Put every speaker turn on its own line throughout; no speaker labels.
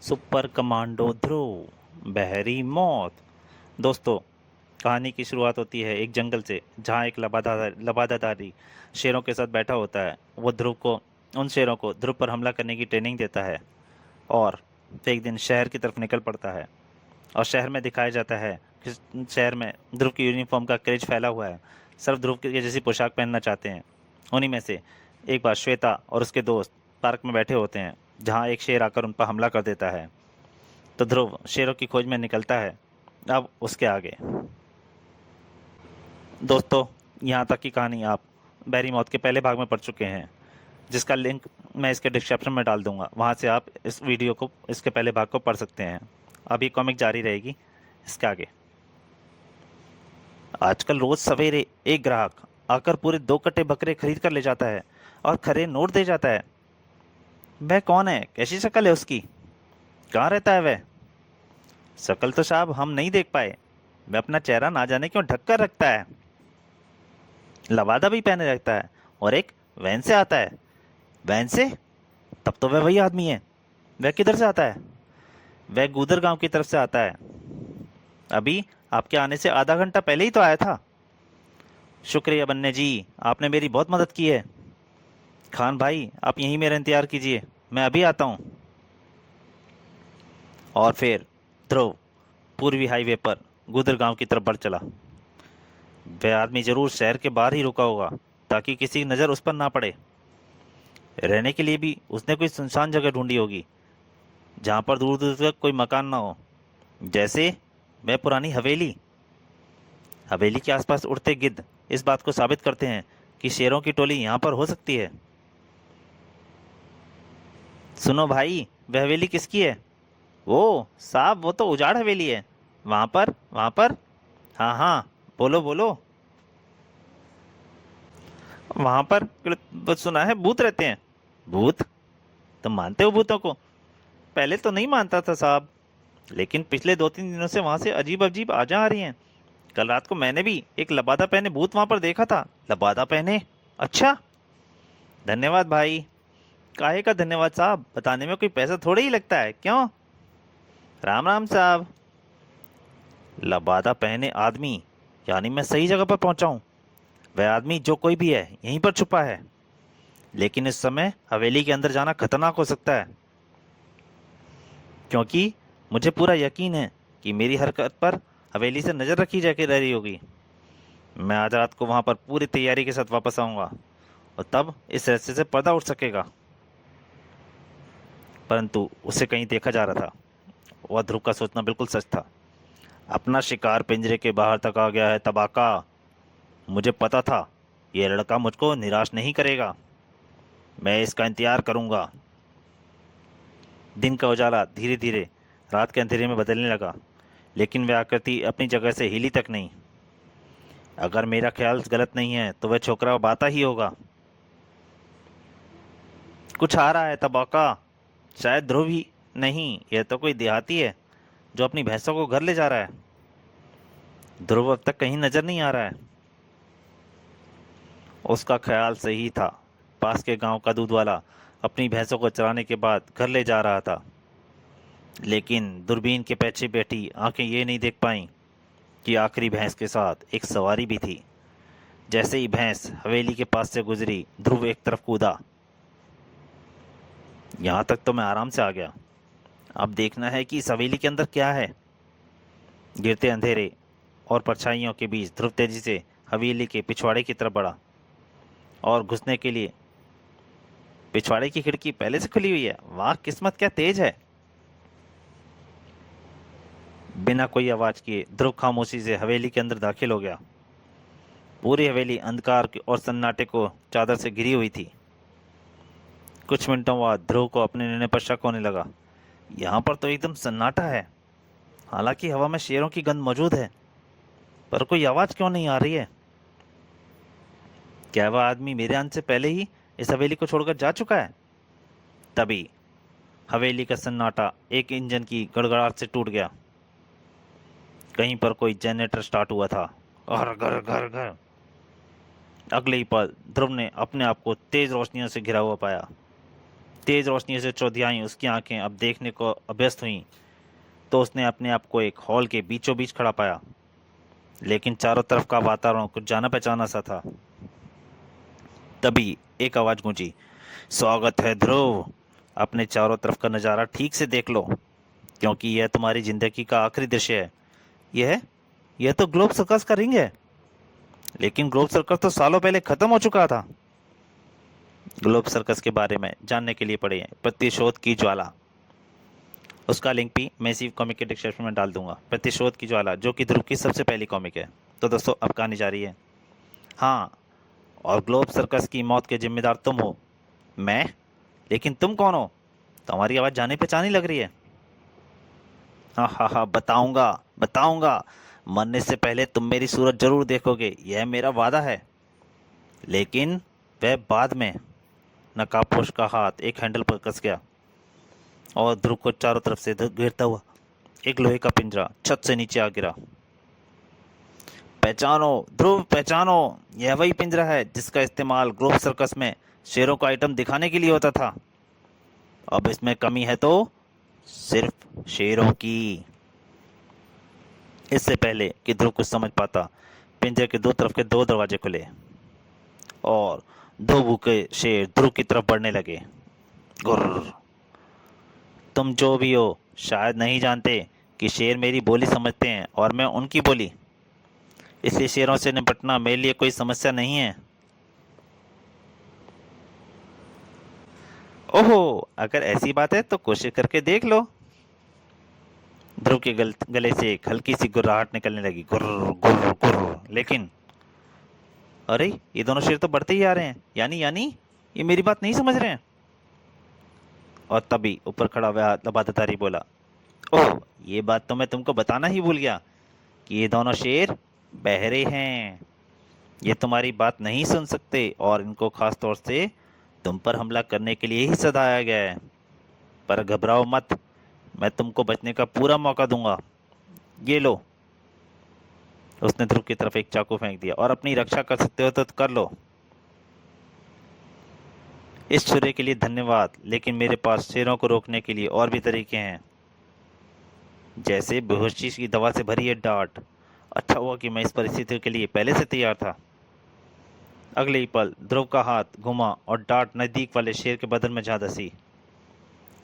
Super commando ध्रुव बहरी मौत। दोस्तों, कहानी की शुरुआत होती है एक जंगल से, जहाँ एक लबादादारी शेरों के साथ बैठा होता है। वो ध्रुव को उन शेरों को ध्रुव पर हमला करने की ट्रेनिंग देता है और फिर एक दिन शहर की तरफ निकल पड़ता है। और शहर में दिखाया जाता है कि शहर में ध्रुव की यूनिफॉर्म का क्रेज फैला हुआ है। सब ध्रुव के जैसी पोशाक पहनना चाहते हैं। उन्हीं में से एक बार श्वेता और उसके दोस्त पार्क में बैठे होते हैं, जहाँ एक शेर आकर उन पर हमला कर देता है। तो ध्रुव शेरों की खोज में निकलता है। अब उसके आगे दोस्तों, यहाँ तक की कहानी आप बैरी मौत के पहले भाग में पढ़ चुके हैं, जिसका लिंक मैं इसके डिस्क्रिप्शन में डाल दूंगा। वहाँ से आप इस वीडियो को, इसके पहले भाग को पढ़ सकते हैं। अभी कॉमिक जारी रहेगी इसके आगे। आजकल रोज सवेरे एक ग्राहक आकर पूरे 2 कट्टे बकरे खरीद कर ले जाता है और खरे नोट दे जाता है। वह कौन है? कैसी शक्ल है उसकी? कहाँ रहता है वह? शक्ल तो साहब हम नहीं देख पाए। वह अपना चेहरा ना जाने क्यों ढक कर रखता है। लवादा भी पहने रखता है और एक वैन से आता है। वैन से? तब तो वह वही आदमी है। वह किधर से आता है? वह गूदर गांव की तरफ से आता है। अभी आपके आने से आधा घंटा पहले ही तो आया था। शुक्रिया बन्ने जी, आपने मेरी बहुत मदद की है। खान भाई, आप यहीं मेरा इंतजार कीजिए, मैं अभी आता हूँ। और फिर ध्रुव पूर्वी हाईवे पर गुदर गांव की तरफ बढ़ चला। वह आदमी जरूर शहर के बाहर ही रुका होगा, ताकि किसी की नज़र उस पर ना पड़े। रहने के लिए भी उसने कोई सुनसान जगह ढूंढी होगी, जहाँ पर दूर दूर तक कोई मकान ना हो। जैसे वह पुरानी हवेली। हवेली के आसपास उड़ते गिद्ध इस बात को साबित करते हैं कि शेरों की टोली यहाँ पर हो सकती है। सुनो भाई, वह हवेली किसकी है? वो साहब, वो तो उजाड़ हवेली है। वहाँ पर। हाँ हाँ, बोलो बोलो। वहाँ पर बस सुना है भूत रहते हैं। भूत? तुम मानते हो भूतों को? पहले तो नहीं मानता था साहब, लेकिन पिछले 2-3 दिनों से वहाँ से अजीब अजीब आवाज़ें आ रही हैं। कल रात को मैंने भी एक लबादा पहने भूत वहाँ पर देखा था। लबादा पहने? अच्छा। धन्यवाद भाई। काहे का धन्यवाद साहब, बताने में कोई पैसा थोड़ा ही लगता है, क्यों? राम राम साहब। लबादा पहने आदमी, यानी मैं सही जगह पर पहुंचा हूं। वह आदमी जो कोई भी है यहीं पर छुपा है, लेकिन इस समय हवेली के अंदर जाना खतरनाक हो सकता है, क्योंकि मुझे पूरा यकीन है कि मेरी हरकत पर हवेली से नज़र रखी जाके रह रही होगी। मैं आज रात को वहां पर पूरी तैयारी के साथ वापस आऊंगा और तब इस रहस्य से पर्दा उठ सकेगा। परंतु उसे कहीं देखा जा रहा था। वह ध्रुव का सोचना बिल्कुल सच था। अपना शिकार पिंजरे के बाहर तक आ गया है तबाका। मुझे पता था ये लड़का मुझको निराश नहीं करेगा। मैं इसका इंतजार करूंगा। दिन का उजाला धीरे धीरे रात के अंधेरे में बदलने लगा, लेकिन वह आकृति अपनी जगह से हिली तक नहीं। अगर मेरा ख्याल गलत नहीं है तो वह छोकरा बाता ही होगा। कुछ आ रहा है तबाका। शायद ध्रुव ही नहीं, यह तो कोई देहाती है जो अपनी भैंसों को घर ले जा रहा है। ध्रुव अब तक कहीं नजर नहीं आ रहा है। उसका ख्याल सही था। पास के गांव का दूध वाला अपनी भैंसों को चराने के बाद घर ले जा रहा था, लेकिन दूरबीन के पीछे बैठी आंखें ये नहीं देख पाईं कि आखिरी भैंस के साथ एक सवारी भी थी। जैसे ही भैंस हवेली के पास से गुजरी, ध्रुव एक तरफ कूदा। यहाँ तक तो मैं आराम से आ गया। अब देखना है कि इस हवेली के अंदर क्या है। गिरते अंधेरे और परछाइयों के बीच ध्रुव तेजी से हवेली के पिछवाड़े की तरफ बढ़ा और घुसने के लिए पिछवाड़े की खिड़की पहले से खुली हुई है। वाह, किस्मत क्या तेज है। बिना कोई आवाज किए ध्रुव खामोशी से हवेली के अंदर दाखिल हो गया। पूरी हवेली अंधकार और सन्नाटे को चादर से घिरी हुई थी। कुछ मिनटों बाद ध्रुव को अपने निर्णय पर शक होने लगा। यहाँ पर तो एकदम सन्नाटा है। हालांकि हवा में शेरों की गंध मौजूद है, पर कोई आवाज क्यों नहीं आ रही है? क्या वह आदमी मेरे आने से पहले ही इस हवेली को छोड़कर जा चुका है? तभी हवेली का सन्नाटा एक इंजन की गड़गड़ाहट से टूट गया। कहीं पर कोई जनरेटर स्टार्ट हुआ था। घर घर घर घर। अगले ही पल ध्रुव ने अपने आप को तेज रोशनियों से घिरा हुआ पाया। तेज रोशनी से चौधियाई उसकी आंखें अब देखने को अभ्यस्त हुईं, तो उसने अपने आप को एक हॉल के बीचों बीच खड़ा पाया। लेकिन चारों तरफ का वातावरण कुछ जाना पहचाना सा था। तभी एक आवाज गूंजी, स्वागत है ध्रुव। अपने चारों तरफ का नज़ारा ठीक से देख लो, क्योंकि यह तुम्हारी जिंदगी का आखिरी दृश्य है। यह यह तो ग्लोब सर्कस का रिंग है। लेकिन ग्लोब सर्कस तो सालों पहले खत्म हो चुका था। ग्लोब सर्कस के बारे में जानने के लिए पढ़िए प्रतिशोध की ज्वाला। उसका लिंक भी मैं इसी कॉमिक के डिस्क्रिप्शन में डाल दूंगा। प्रतिशोध की ज्वाला, जो कि ध्रुव की सबसे पहली कॉमिक है। तो दोस्तों, अब कहानी जारी है। हाँ, और ग्लोब सर्कस की मौत के जिम्मेदार तुम हो। मैं? लेकिन तुम कौन हो? तुम्हारी आवाज़ जाने पहचानी लग रही है। हाँ हाँ हाँ, बताऊंगा बताऊंगा। मरने से पहले तुम मेरी सूरत जरूर देखोगे, यह मेरा वादा है। लेकिन वह बाद में। नकाबपोश का हाथ एक हैंडल पर कस गया और ध्रुव को चारों तरफ से घेरता हुआ एक लोहे का पिंजरा छत से नीचे आ गिरा। पहचानो ध्रुव, पहचानो। यह वही पिंजरा है जिसका इस्तेमाल ग्लोब सर्कस में शेरों का आइटम दिखाने के लिए होता था। अब इसमें कमी है तो सिर्फ शेरों की। इससे पहले कि ध्रुव कुछ समझ पाता, पिंजरे के दो तरफ के दो दरवाजे खुले और दो भूखे शेर ध्रुव की तरफ बढ़ने लगे। गुर्र। तुम जो भी हो, शायद नहीं जानते कि शेर मेरी बोली समझते हैं और मैं उनकी बोली। इसलिए शेरों से निपटना मेरे लिए कोई समस्या नहीं है। ओहो, अगर ऐसी बात है तो कोशिश करके देख लो। ध्रुव के गले से एक हल्की सी गुर्राहट निकलने लगी, गुर्र गुर्र गुर्र। लेकिन अरे, ये दोनों शेर तो बढ़ते ही आ रहे हैं। यानी ये मेरी बात नहीं समझ रहे हैं। और तभी ऊपर खड़ा हुआ लबादतारी बोला, ओह, ये बात तो मैं तुमको बताना ही भूल गया कि ये दोनों शेर बहरे हैं। ये तुम्हारी बात नहीं सुन सकते और इनको खास तौर से तुम पर हमला करने के लिए ही सदाया गया है। पर घबराओ मत, मैं तुमको बचने का पूरा मौका दूंगा। ये लो। उसने ध्रुव की तरफ एक चाकू फेंक दिया, और अपनी रक्षा कर सकते हो तो कर लो। इस छुरे के लिए धन्यवाद, लेकिन मेरे पास शेरों को रोकने के लिए और भी तरीके हैं, जैसे बेहोशी की दवा से भरी है डांट। अच्छा हुआ कि मैं इस परिस्थिति के लिए पहले से तैयार था। अगले ही पल ध्रुव का हाथ घुमा और डांट नजदीक वाले शेर के बदन में जा धंसी।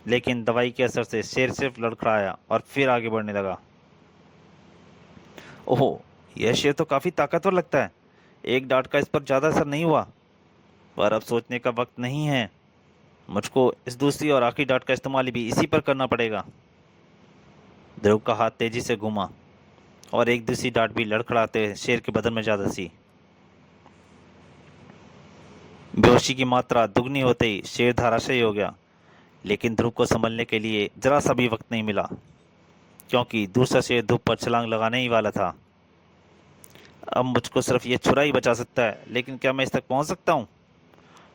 लेकिन दवाई के असर से शेर सिर्फ लड़खड़ाया और फिर आगे बढ़ने लगा। ओहो, यह शेर तो काफी ताकतवर लगता है। एक डांट का इस पर ज्यादा असर नहीं हुआ। पर अब सोचने का वक्त नहीं है। मुझको इस दूसरी और आखिरी डांट का इस्तेमाल भी इसी पर करना पड़ेगा। ध्रुव का हाथ तेजी से घूमा और एक दूसरी डांट भी लड़खड़ाते शेर के बदन में जा धंसी। बेहोशी की मात्रा दुगनी होते ही शेर धराशायी हो गया। लेकिन ध्रुव को संभलने के लिए जरा सा भी वक्त नहीं मिला, क्योंकि दूसरा शेर ध्रुव पर छलांग लगाने ही वाला था। अब मुझको सिर्फ ये छुरा ही बचा सकता है, लेकिन क्या मैं इस तक पहुंच सकता हूँ?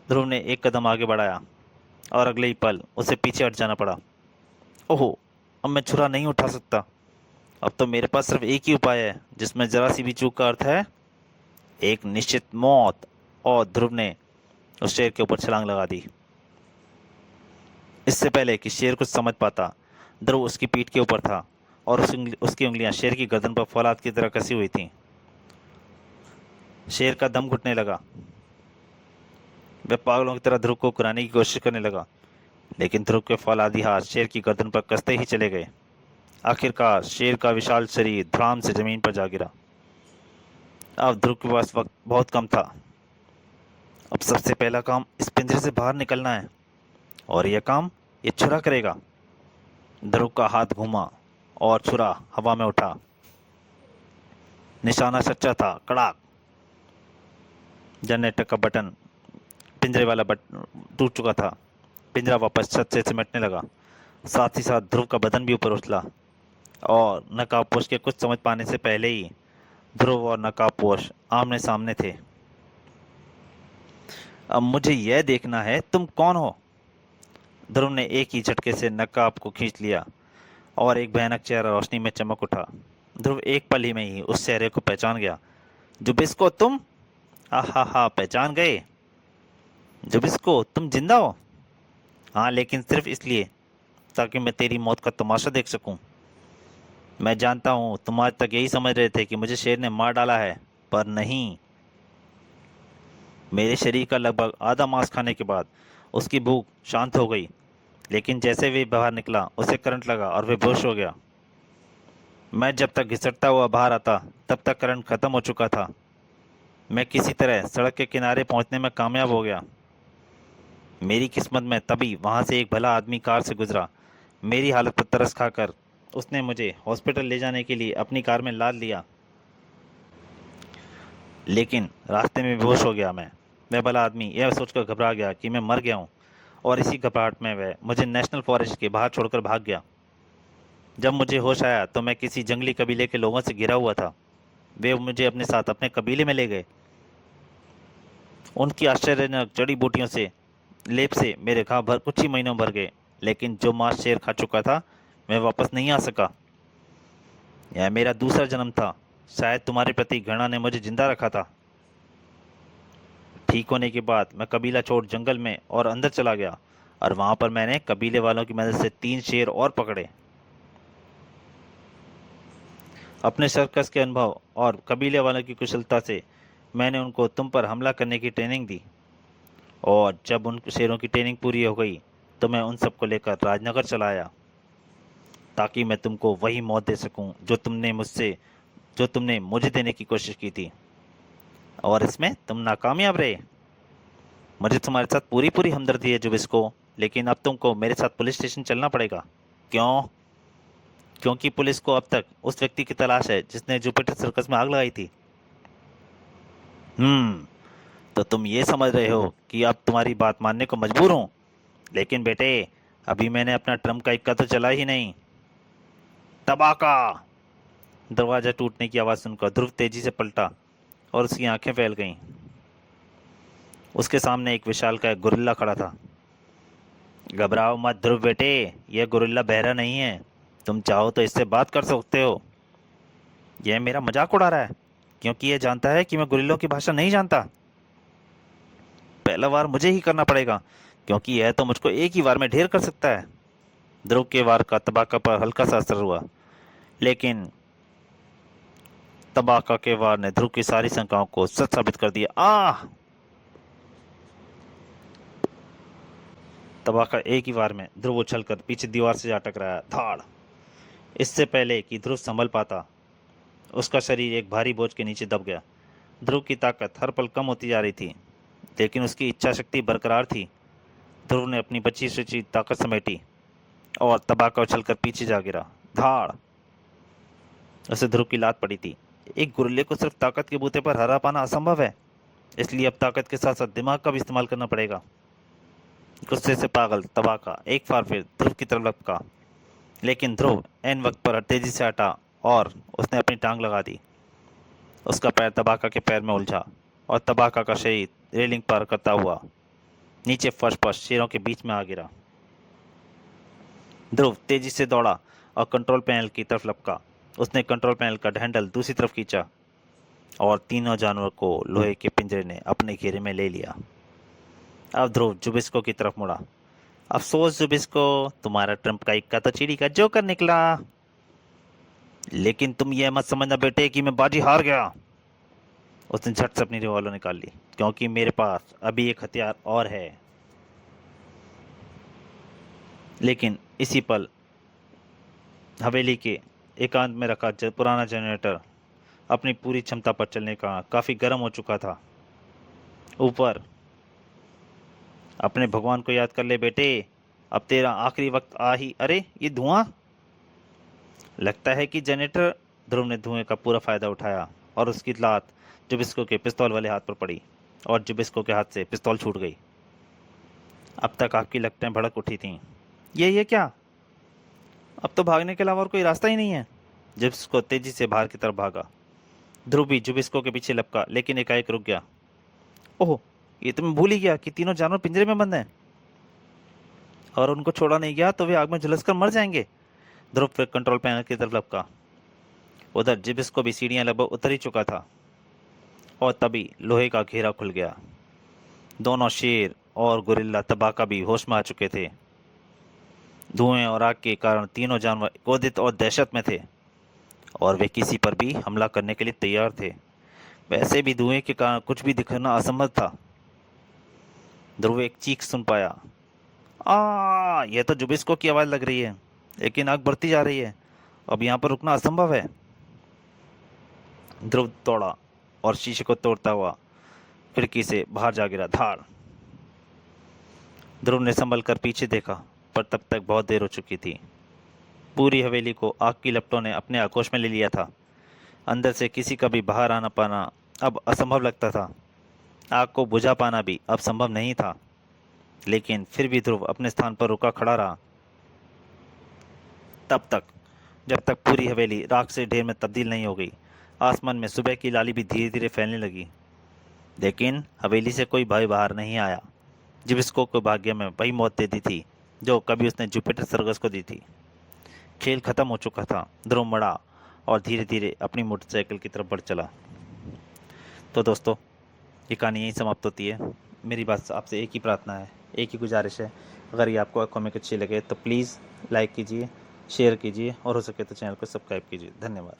ध्रुव ने एक कदम आगे बढ़ाया और अगले ही पल उसे पीछे हट जाना पड़ा। ओहो, अब मैं छुरा नहीं उठा सकता। अब तो मेरे पास सिर्फ एक ही उपाय है, जिसमें जरा सी भी चूक का अर्थ है एक निश्चित मौत। और ध्रुव ने उस शेर के ऊपर छलांग लगा दी। इससे पहले कि शेर कुछ समझ पाता, ध्रुव उसकी पीठ के ऊपर था और उसकी उंगलियां शेर की गर्दन पर फौलाद की तरह कसी हुई थीं। शेर का दम घुटने लगा। वह पागलों की तरह ध्रुव को कुराने की कोशिश करने लगा, लेकिन ध्रुव के फौलादी हाथ शेर की गर्दन पर कसते ही चले गए। आखिरकार शेर का विशाल शरीर धड़ाम से जमीन पर जा गिरा। अब ध्रुव के पास वक्त बहुत कम था। अब सबसे पहला काम इस पिंजरे से बाहर निकलना है, और यह काम ये छुरा करेगा। ध्रुव का हाथ घूमा और छुरा हवा में उठा। निशाना सच्चा था। कड़ाक। जनरेटर का बटन, पिंजरे वाला बटन टूट चुका था। पिंजरा वापस छत से सिमटने लगा। साथ ही साथ ध्रुव का बदन भी ऊपर उछला, और नकाबपोश के कुछ समझ पाने से पहले ही ध्रुव और नकाबपोश आमने सामने थे। अब मुझे यह देखना है तुम कौन हो। ध्रुव ने एक ही झटके से नकाब को खींच लिया और एक भयानक चेहरा रोशनी में चमक उठा। ध्रुव एक पल ही में ही उस चेहरे को पहचान गया। जुबिस्को, तुम? आहा हा, पहचान गए? जुबिस्को, तुम जिंदा हो? हाँ, लेकिन सिर्फ इसलिए ताकि मैं तेरी मौत का तमाशा देख सकूं। मैं जानता हूँ तुम आज तक यही समझ रहे थे कि मुझे शेर ने मार डाला है, पर नहीं। मेरे शरीर का लगभग आधा मांस खाने के बाद उसकी भूख शांत हो गई, लेकिन जैसे वे बाहर निकला उसे करंट लगा और वे बेहोश हो गया। मैं जब तक घिसटता हुआ बाहर आता तब तक करंट खत्म हो चुका था। मैं किसी तरह सड़क के किनारे पहुंचने में कामयाब हो गया। मेरी किस्मत में तभी वहां से एक भला आदमी कार से गुजरा। मेरी हालत पर तरस खाकर उसने मुझे हॉस्पिटल ले जाने के लिए अपनी कार में लाद लिया, लेकिन रास्ते में बेहोश हो गया। मैं वह भला आदमी यह सोचकर घबरा गया कि मैं मर गया हूँ, और इसी घबराहट में वह मुझे नेशनल फॉरेस्ट के बाहर छोड़कर भाग गया। जब मुझे होश आया तो मैं किसी जंगली कबीले के लोगों से घिरा हुआ था। वे मुझे अपने साथ अपने कबीले में ले गए। उनकी आश्चर्यजनक जड़ी बूटियों से लेप से मेरे घाव भर कुछ ही महीनों भर गए, लेकिन जो मांस शेर खा चुका था मैं वापस नहीं आ सका। यह मेरा दूसरा जन्म था। शायद तुम्हारे प्रति घृणा ने मुझे जिंदा रखा था। ठीक होने के बाद मैं कबीला छोड़ जंगल में और अंदर चला गया, और वहां पर मैंने कबीले वालों की मदद से 3 शेर और पकड़े। अपने सर्कस के अनुभव और कबीले वालों की कुशलता से मैंने उनको तुम पर हमला करने की ट्रेनिंग दी, और जब उन शेरों की ट्रेनिंग पूरी हो गई तो मैं उन सबको लेकर राजनगर चला आया, ताकि मैं तुमको वही मौत दे सकूं जो तुमने मुझे देने की कोशिश की थी, और इसमें तुम नाकामयाब रहे। मुझे तुम्हारे साथ पूरी पूरी हमदर्दी है जुबिस्को, लेकिन अब तुमको मेरे साथ पुलिस स्टेशन चलना पड़ेगा। क्यों? क्योंकि पुलिस को अब तक उस व्यक्ति की तलाश है जिसने जुपिटर सर्कस में आग लगाई थी। हम्म, तो तुम ये समझ रहे हो कि अब तुम्हारी बात मानने को मजबूर हूं। लेकिन बेटे, अभी मैंने अपना ट्रम्प का इक्का तो चला ही नहीं। तबाका! दरवाजा टूटने की आवाज़ सुनकर ध्रुव तेजी से पलटा और उसकी आंखें फैल गईं। उसके सामने एक विशालकाय गोरिल्ला खड़ा था। घबराओ मत ध्रुव बेटे, यह गोरिल्ला बहरा नहीं है। तुम चाहो तो इससे बात कर सकते हो। यह मेरा मजाक उड़ा रहा है, क्योंकि यह जानता है कि मैं गोरिल्लों की भाषा नहीं जानता। पहला वार मुझे ही करना पड़ेगा, क्योंकि यह तो मुझको एक ही वार में ढेर कर सकता है। ध्रुव के वार का तबाका पर हल्का सा असर हुआ, लेकिन तबाका के वार ने ध्रुव की सारी शंकाओं को सच साबित कर दिया। तबाका एक ही वार में ध्रुव उछलकर पीछे दीवार से जा टकराया। धाड़! इससे पहले कि ध्रुव संभल पाता, उसका शरीर एक भारी बोझ के नीचे दब गया। ध्रुव की ताकत हर पल कम होती जा रही थी, लेकिन उसकी इच्छा शक्ति बरकरार थी। ध्रुव ने अपनी बची सुची ताकत समेटी और तबाका उछलकर पीछे जा गिरा। धाड़! उसे ध्रुव की लात पड़ी थी। एक गुरिल्ले को सिर्फ ताकत के बूते पर हरा पाना असंभव है, इसलिए अब ताकत के साथ साथ दिमाग का भी इस्तेमाल करना पड़ेगा। गुस्से से पागल तबाका एक बार फिर ध्रुव की तरफ लपका, लेकिन ध्रुव ऐन वक्त पर तेजी से हटा और उसने अपनी टांग लगा दी। उसका पैर तबाका के पैर में उलझा और तबाका का शरीर रेलिंग पार करता हुआ नीचे फर्श पर शेरों के बीच में आ गिरा। ध्रुव तेजी से दौड़ा और कंट्रोल पैनल की तरफ लपका। उसने कंट्रोल पैनल का हैंडल दूसरी तरफ खींचा और तीनों जानवर को लोहे के पिंजरे ने अपने घेरे में ले लिया। अब ध्रुव जुबिस्को की तरफ मुड़ा। अफसोस जुबिस्को, तुम्हारा ट्रम्प का इक्का तो चिड़ी का जोकर निकला। लेकिन तुम यह मत समझना बेटे कि मैं बाजी हार गया। उसने झट से अपनी रिवॉल्वर निकाल ली, क्योंकि मेरे पास अभी एक हथियार और है। लेकिन इसी पल हवेली के एकांत में रखा पुराना जनरेटर अपनी पूरी क्षमता पर चलने का काफी गर्म हो चुका था। ऊपर, अपने भगवान को याद कर ले बेटे, अब तेरा आखिरी वक्त आ ही। अरे ये धुआं! लगता है कि जनरेटर। ध्रुव ने धुएं का पूरा फायदा उठाया और उसकी लात जुबिस्को के पिस्तौल वाले हाथ पर पड़ी और जुबिस्को के हाथ से पिस्तौल छूट गई। अब तक आपकी लपटें भड़क उठी थीं। ये क्या? अब तो भागने के अलावा और कोई रास्ता ही नहीं है। जुबिस्को तेजी से बाहर की तरफ भागा। ध्रुव भी जुबिस्को के पीछे लपका, लेकिन एकाएक रुक गया। ओह, ये तो मैं भूल ही गया कि तीनों जानवर पिंजरे में बंद हैं, और उनको छोड़ा नहीं गया तो वे आग में झुलसकर मर जाएंगे। ध्रुव फिर कंट्रोल पैनल की तरफ लपका। उधर जुबिस्को भी सीढ़ियां लगभग उतर ही चुका था, और तभी लोहे का घेरा खुल गया। दोनों शेर और गोरिल्ला तबाका भी होश में आ चुके थे। धुएं और आग के कारण तीनों जानवर क्रोधित और दहशत में थे और वे किसी पर भी हमला करने के लिए तैयार थे। वैसे भी धुएं के कारण कुछ भी दिखना असंभव था। ध्रुव एक चीख सुन पाया। यह तो जुबिस्को की आवाज़ लग रही है, लेकिन आग बढ़ती जा रही है। अब यहाँ पर रुकना असंभव है। ध्रुव दौड़ा और शीशे को तोड़ता हुआ खिड़की से बाहर जा गिरा। धाड़! ध्रुव ने संभल कर पीछे देखा, पर तब तक बहुत देर हो चुकी थी। पूरी हवेली को आग की लपटों ने अपने आगोश में ले लिया था। अंदर से किसी का भी बाहर आना पाना अब असंभव लगता था। आग को बुझा पाना भी अब संभव नहीं था। लेकिन फिर भी ध्रुव अपने स्थान पर रुका खड़ा रहा, तब तक जब तक पूरी हवेली राख से ढेर में तब्दील नहीं हो गई। आसमान में सुबह की लाली भी धीरे धीरे फैलने लगी, लेकिन हवेली से कोई भाई बाहर नहीं आया। जिबिस्को को भाग्य में वही मौत दे दी थी जो कभी उसने जुपिटर सर्कस को दी थी। खेल खत्म हो चुका था। ध्रुव मुड़ा और धीरे धीरे अपनी मोटरसाइकिल की तरफ बढ़ चला। तो दोस्तों, ये कहानी यहीं समाप्त होती है। मेरी बात आपसे एक ही प्रार्थना है, एक ही गुजारिश है, अगर ये आपको कॉमिक अच्छी लगे तो प्लीज़ लाइक कीजिए, शेयर कीजिए और हो सके तो चैनल को सब्सक्राइब कीजिए। धन्यवाद।